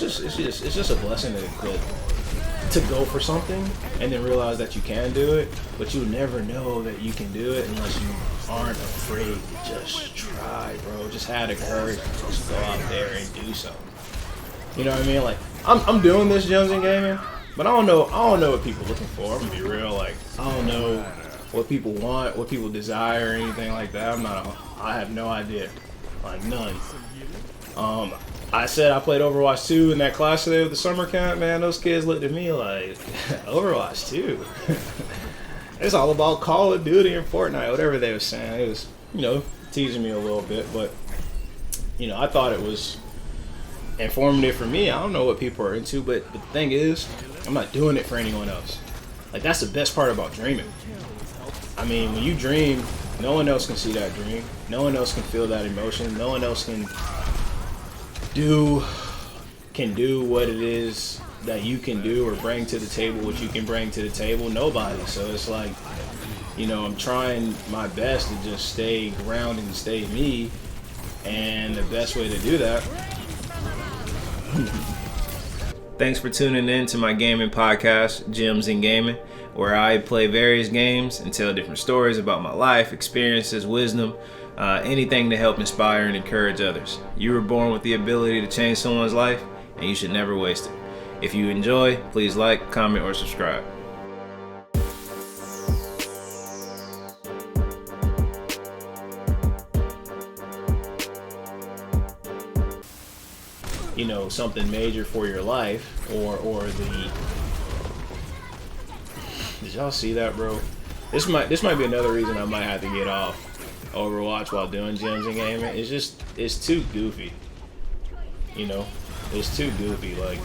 it's just a blessing to go for something and then realize that you can do it, but you never know that you can do it unless you aren't afraid to just try, bro. Just have the courage to just go out there and do something. You know what I mean? Like I'm doing this Gems and Gaming, but I don't know what people are looking for. I'm gonna be real. Like I don't know what people want, what people desire, or anything like that. I have no idea. Like none. I said I played Overwatch 2 in that class today with the summer camp. Man, those kids looked at me like, Overwatch 2? It's all about Call of Duty and Fortnite, whatever they were saying. It was, teasing me a little bit, but, I thought it was informative for me. I don't know what people are into, but the thing is, I'm not doing it for anyone else. Like, that's the best part about dreaming. I mean, when you dream, no one else can see that dream. No one else can feel that emotion. No one else can do what it is that you can do or bring to the table, what you can bring to the table. Nobody. So it's like, I'm trying my best to just stay grounded and stay me, and the best way to do that. Thanks for tuning in to my gaming podcast, Gems and Gaming, where I play various games and tell different stories about my life, experiences, wisdom, anything to help inspire and encourage others. You were born with the ability to change someone's life, and you should never waste it. If you enjoy, please like, comment, or subscribe. Something major for your life, or the... Did y'all see that, bro? This might be another reason I might have to get off Overwatch while doing Gems and Gaming. It's too goofy. It's too goofy. Like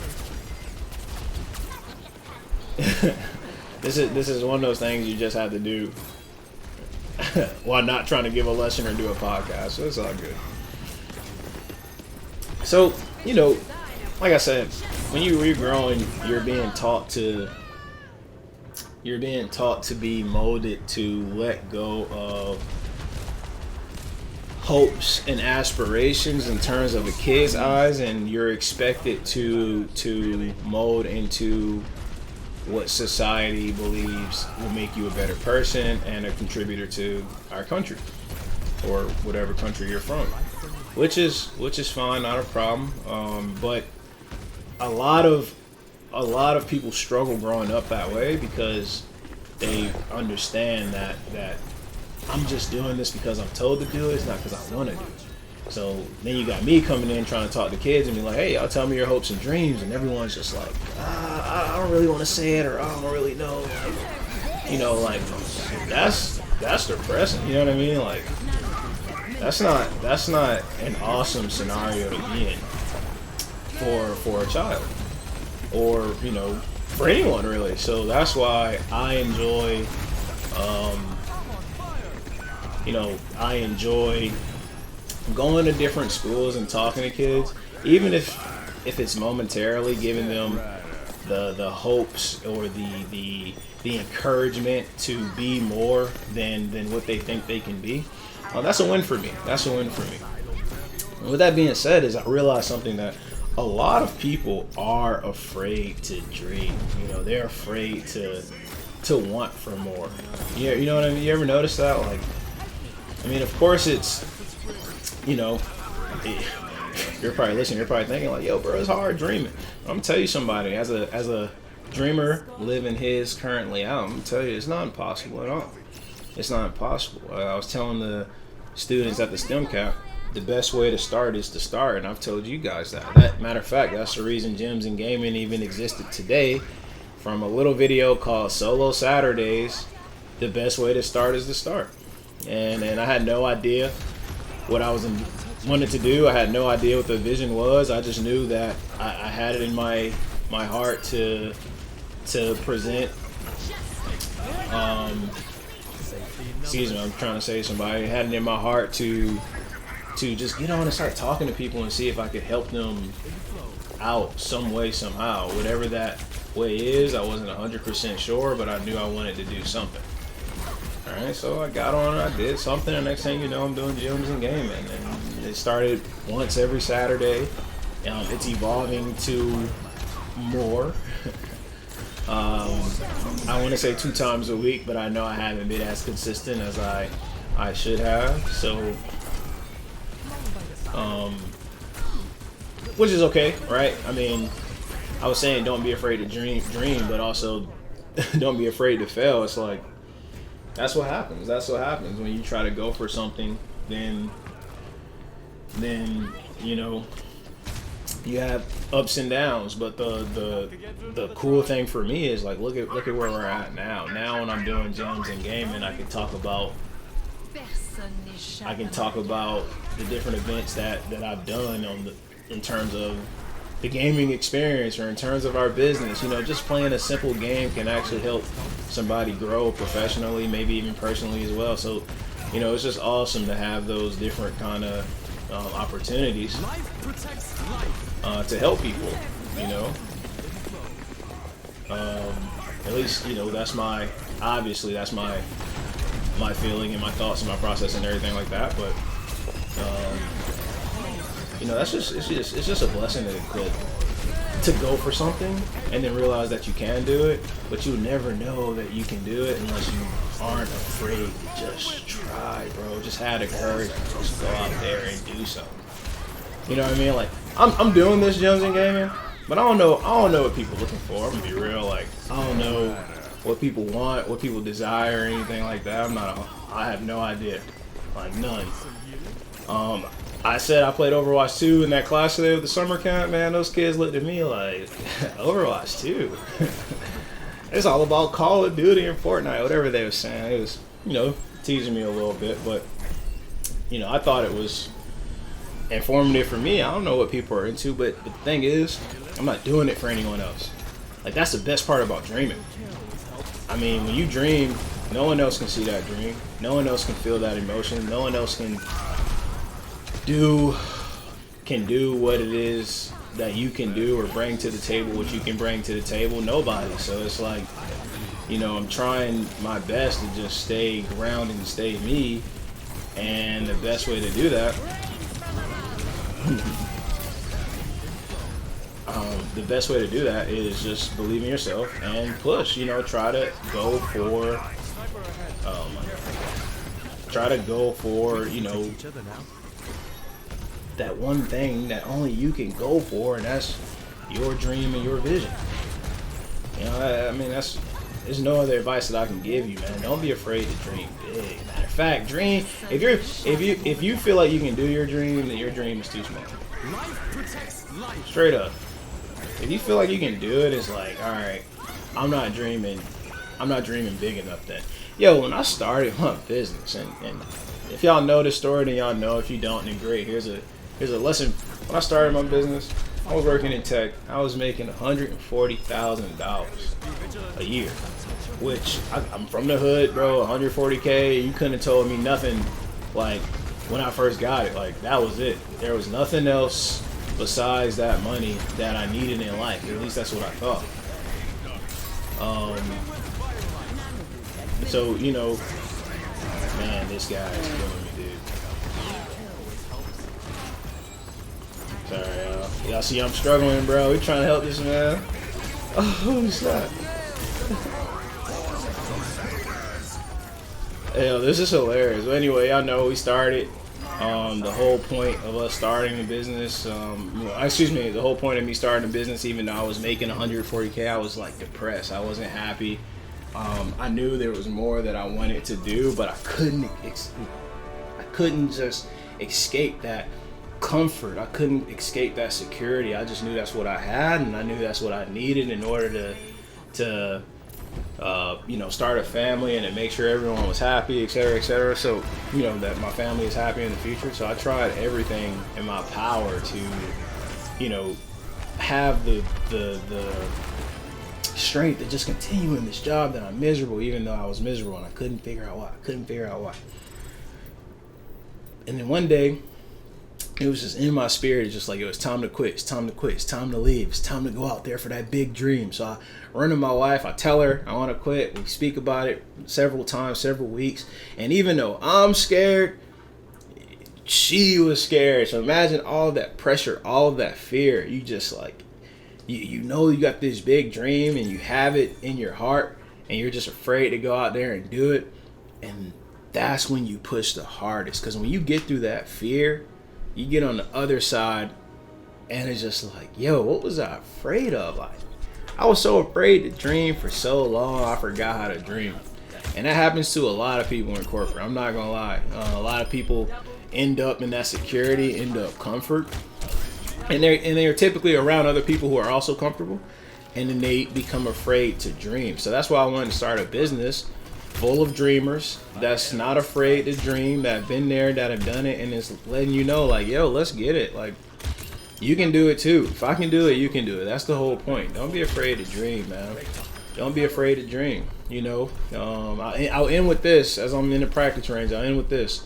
this is one of those things you just have to do while not trying to give a lesson or do a podcast. So it's all good. So, like I said, when you're growing, you're being taught to be molded to let go of hopes and aspirations in terms of a kid's eyes, and you're expected to mold into what society believes will make you a better person and a contributor to our country or whatever country you're from, which is fine, not a problem. But a lot of people struggle growing up that way because they understand that I'm just doing this because I'm told to do it. It's not because I want to do it. So then you got me coming in trying to talk to kids and be like, hey, y'all tell me your hopes and dreams, and everyone's just like, I don't really want to say it, or I don't really know. Like that's depressing. You know what I mean? Like that's not an awesome scenario to be in for a child, or for anyone really. So that's why I enjoy I enjoy going to different schools and talking to kids, even if it's momentarily giving them the hopes or the encouragement to be more than what they think they can be. That's a win for me. And with that being said, I realized something, that a lot of people are afraid to dream. They're afraid to want for more. Yeah, you know what I mean? You ever notice that? Like, I mean, of course it's, you're probably listening, you're probably thinking like, yo, bro, it's hard dreaming. I'm gonna tell you somebody, as a dreamer living his currently out, I'm gonna tell you, it's not impossible at all. It's not impossible. I was telling the students at the STEM camp, the best way to start is to start, and I've told you guys that. Matter of fact, that's the reason Gems and Gaming even existed today. From a little video called Solo Saturdays, the best way to start is to start. And I had no idea what I wanted to do. I had no idea what the vision was. I just knew that I had it in my heart to present. Excuse me, I'm trying to say somebody. I had it in my heart to just get on and start talking to people and see if I could help them out some way, somehow. Whatever that way is, I wasn't 100% sure, but I knew I wanted to do something. Alright, so I got on, I did something, and next thing you know, I'm doing Gems and Gaming. And it started once every Saturday, It's evolving to more. I want to say 2 times a week, but I know I haven't been as consistent as I should have. So, which is okay, right? I mean, I was saying don't be afraid to dream, but also don't be afraid to fail. It's like that's what happens. That's what happens when you try to go for something. Then you know you have ups and downs. But the cool thing for me is like look at where we're at now. Now when I'm doing gyms and gaming, I can talk about the different events that I've done in terms of the gaming experience or in terms of our business. You know, just playing a simple game can actually help somebody grow professionally, maybe even personally as well. So, you know, it's just awesome to have those different kind of opportunities to help people, you know. At least, you know, that's my feeling and my thoughts and my process and everything like that. But you know, it's just a blessing to go for something and then realize that you can do it, but you never know that you can do it unless you aren't afraid to just try, bro. Just have the courage to just go out there and do something. You know what I mean? Like I'm doing this gyms and gaming, but I don't know what people are looking for. I'm gonna be real, like I don't know what people want, what people desire, or anything like that. I have no idea, like none. I said I played Overwatch 2 in that class today with the summer camp. Man, those kids looked at me like, Overwatch 2? It's all about Call of Duty and Fortnite, whatever they were saying. It was, you know, teasing me a little bit, but, you know, I thought it was informative for me. I don't know what people are into, but the thing is, I'm not doing it for anyone else. Like, that's the best part about dreaming. I mean, when you dream, no one else can see that dream. No one else can feel that emotion. No one else can do what it is that you can do or bring to the table, what you can bring to the table. Nobody. So it's like, you know, I'm trying my best to just stay grounded and stay me, and the best way to do that is just believe in yourself and push. You know, try to go for you know, that one thing that only you can go for, and that's your dream and your vision. You know, I mean, there's no other advice that I can give you, man. Don't be afraid to dream big. Matter of fact, dream. If you feel like you can do your dream, then your dream is too small. Straight up. If you feel like you can do it, it's like, all right, I'm not dreaming big enough then. Yo, when I started my business, and if y'all know this story, then y'all know. If you don't, then great. Here's a lesson. When I started my business, I was working in tech. I was making $140,000 a year, which I'm from the hood, bro. 140K. You couldn't have told me nothing. Like when I first got it, like that was it. There was nothing else besides that money that I needed in life. At least that's what I thought. So, you know, man, this guy is killing me, dude. Sorry, y'all. Y'all see I'm struggling, bro. We trying to help this man. Oh, snap. Yo, this is hilarious. Well, anyway, y'all know we started. The whole point of us starting the business, the whole point of me starting the business, even though I was making 140K, I was like depressed. I wasn't happy. I knew there was more that I wanted to do, but I couldn't just escape that comfort. I couldn't escape that security. I just knew that's what I had, and I knew that's what I needed in order to you know, start a family and to make sure everyone was happy, et cetera, et cetera. So, you know, that my family is happy in the future. So I tried everything in my power to, you know, have the strength to just continue in this job that I'm miserable, even though I was miserable and I couldn't figure out why. And then one day, it was just in my spirit, it's just like, it was time to quit, it's time to leave, it's time to go out there for that big dream. So I run to my wife, I tell her I want to quit. We speak about it several times, several weeks. And even though I'm scared, she was scared. So imagine all that pressure, all of that fear. You just like, you know you got this big dream and you have it in your heart and you're just afraid to go out there and do it. And that's when you push the hardest. Because when you get through that fear, you get on the other side and it's just like, yo, what was I afraid of? Like, I was so afraid to dream for so long, I forgot how to dream. And that happens to a lot of people in corporate. I'm not gonna lie. A lot of people end up in that security, end up comfort, and they're typically around other people who are also comfortable, and then they become afraid to dream. So that's why I wanted to start a business full of dreamers that's not afraid to dream, that have been there, that have done it, and it's letting you know, like, yo, let's get it. Like, you can do it too. If I can do it, you can do it. That's the whole point. Don't be afraid to dream, man. Don't be afraid to dream. You know, I'll end with this as I'm in the practice range. I'll end with this.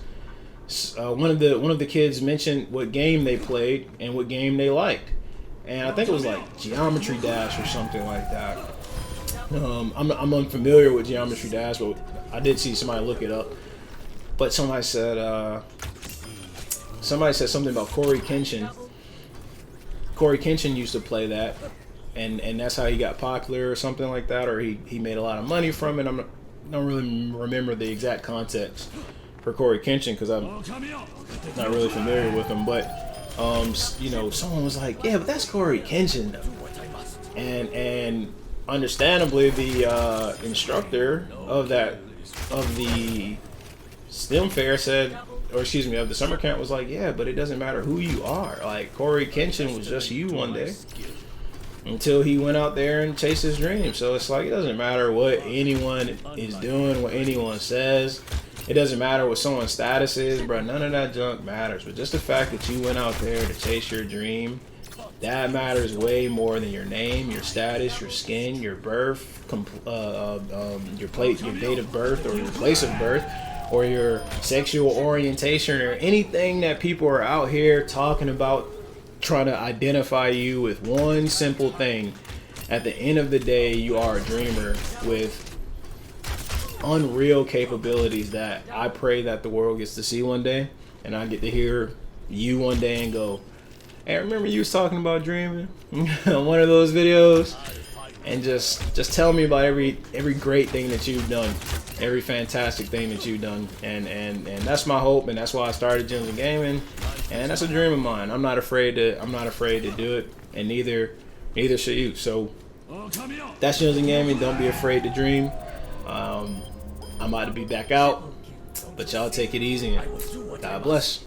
One of the kids mentioned what game they played and what game they liked, and I think it was like Geometry Dash or something like that. I'm unfamiliar with Geometry Dash, but I did see somebody look it up. But somebody said something about Corey Kenshin. Corey Kenshin used to play that, and that's how he got popular or something like that, or he made a lot of money from it. I don't really remember the exact context for Corey Kenshin because I'm not really familiar with him. But you know, someone was like, yeah, but that's Corey Kenshin, and understandably the instructor of the STEM fair said, or excuse me, of the summer camp was like, yeah, but it doesn't matter who you are. Like, Corey Kenshin was just you one day until he went out there and chased his dream. So it's like, it doesn't matter what anyone is doing, what anyone says. It doesn't matter what someone's status is, bro. None of that junk matters. But just the fact that you went out there to chase your dream, that matters way more than your name, your status, your skin, your birth, your date of birth or your place of birth, or your sexual orientation, or anything that people are out here talking about, trying to identify you with one simple thing. At the end of the day, you are a dreamer with unreal capabilities that I pray that the world gets to see one day, and I get to hear you one day and go, hey, remember you was talking about dreaming on one of those videos? And just tell me about every great thing that you've done, every fantastic thing that you've done, and that's my hope, and that's why I started Gyms and Gaming, and that's a dream of mine. I'm not afraid to do it, and neither should you. So that's Gyms and Gaming. Don't be afraid to dream. I'm about to be back out, but y'all take it easy and God bless.